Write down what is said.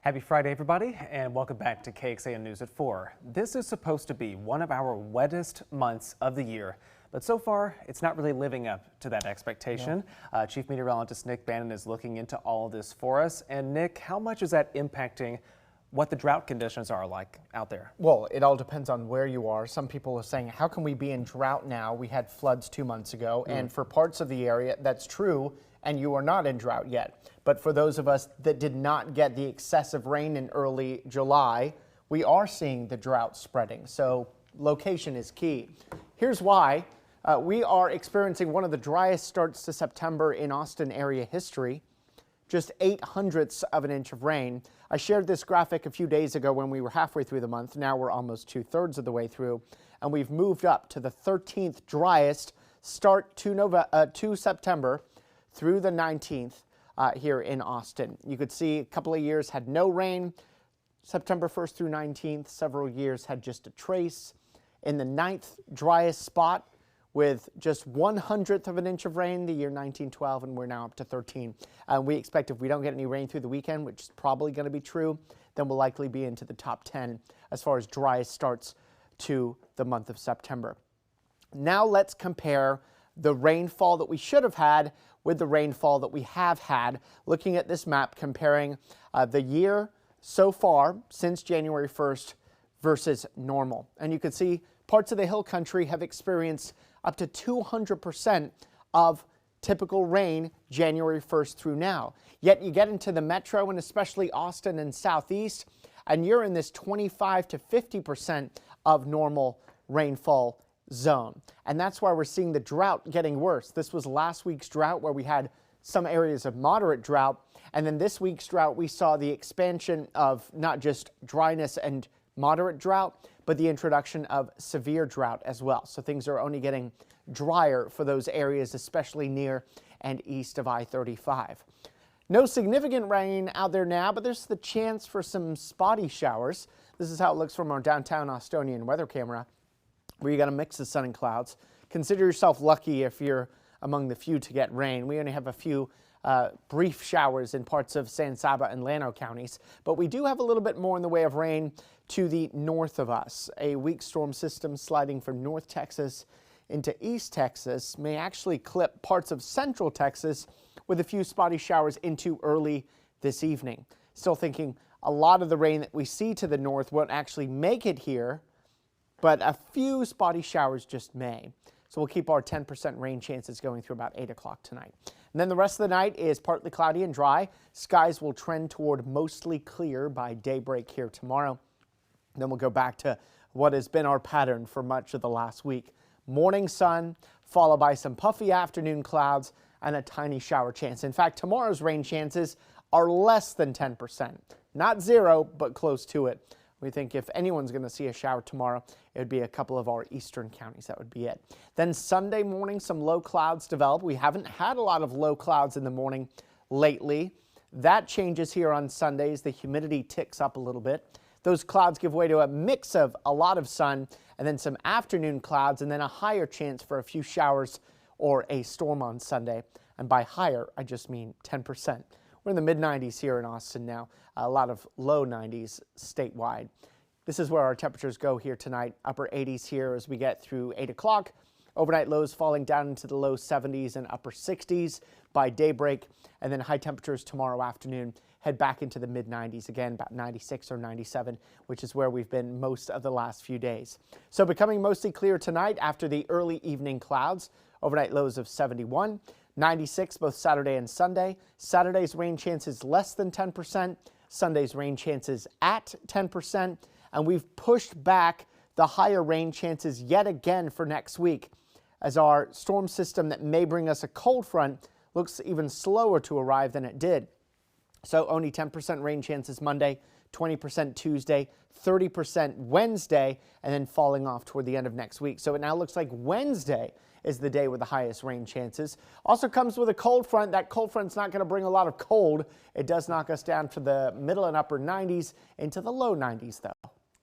Happy Friday, everybody, and welcome back to KXAN News at 4. This is supposed to be one of our wettest months of the year, but so far, it's not really living up to that expectation. No. Chief Meteorologist Nick Bannin is looking into all of this for us. And Nick, how much is that impacting what the drought conditions are like out there? Well, it all depends on where you are. Some people are saying, how can we be in drought now? We had floods 2 months ago, and for parts of the area, that's true, and you are not in drought yet. But for those of us that did not get the excessive rain in early July, we are seeing the drought spreading. So location is key. Here's why. We are experiencing one of the driest starts to September in Austin area history. Just 0.08 of an inch of rain. I shared this graphic a few days ago when we were halfway through the month. Now we're almost 2/3 of the way through, and we've moved up to the 13th driest start to September through the 19th here in Austin. You could see a couple of years had no rain. September 1st through 19th, several years had just a trace. In the 9th driest spot, with just 1/100th of an inch of rain, the year 1912, and we're now up to 13. We expect if we don't get any rain through the weekend, which is probably going to be true, then we'll likely be into the top 10 as far as driest starts to the month of September. Now let's compare the rainfall that we should have had with the rainfall that we have had. Looking at this map, comparing the year so far since January 1st versus normal. And you can see parts of the hill country have experienced up to 200% of typical rain January 1st through now. Yet you get into the metro and especially Austin and southeast, and you're in this 25 to 50% of normal rainfall zone. And that's why we're seeing the drought getting worse. This was last week's drought where we had some areas of moderate drought. And then this week's drought, we saw the expansion of not just dryness and moderate drought, but the introduction of severe drought as well. So things are only getting drier for those areas, especially near and east of I-35. No significant rain out there now, but there's the chance for some spotty showers. This is how it looks from our downtown Austonian weather camera, where you got a mix of sun and clouds. Consider yourself lucky if you're among the few to get rain. We only have a few brief showers in parts of San Saba and Llano counties, but we do have a little bit more in the way of rain to the north of us. A weak storm system sliding from North Texas into East Texas may actually clip parts of Central Texas with a few spotty showers into early this evening. Still thinking a lot of the rain that we see to the north won't actually make it here, but a few spotty showers just may. So we'll keep our 10% rain chances going through about 8 o'clock tonight. And then the rest of the night is partly cloudy and dry. Skies will trend toward mostly clear by daybreak here tomorrow. Then we'll go back to what has been our pattern for much of the last week. Morning sun, followed by some puffy afternoon clouds and a tiny shower chance. In fact, tomorrow's rain chances are less than 10%. Not zero, but close to it. We think if anyone's going to see a shower tomorrow, it would be a couple of our eastern counties. That would be it. Then Sunday morning, some low clouds develop. We haven't had a lot of low clouds in the morning lately. That changes here on Sundays. The humidity ticks up a little bit. Those clouds give way to a mix of a lot of sun and then some afternoon clouds and then a higher chance for a few showers or a storm on Sunday. And by higher, I just mean 10%. We're in the mid-90s here in Austin now, a lot of low 90s statewide. This is where our temperatures go here tonight, upper 80s here as we get through 8 o'clock. Overnight lows falling down into the low 70s and upper 60s by daybreak, and then high temperatures tomorrow afternoon head back into the mid-90s again, about 96 or 97, which is where we've been most of the last few days. So becoming mostly clear tonight after the early evening clouds, overnight lows of 71. 96 both Saturday and Sunday. Saturday's rain chances less than 10%. Sunday's rain chances at 10%. And we've pushed back the higher rain chances yet again for next week as our storm system that may bring us a cold front looks even slower to arrive than it did. So only 10% rain chances Monday, 20% Tuesday, 30% Wednesday, and then falling off toward the end of next week. So it now looks like Wednesday is the day with the highest rain chances. Also comes with a cold front. That cold front's not going to bring a lot of cold. It does knock us down to the middle and upper 90s into the low 90s though.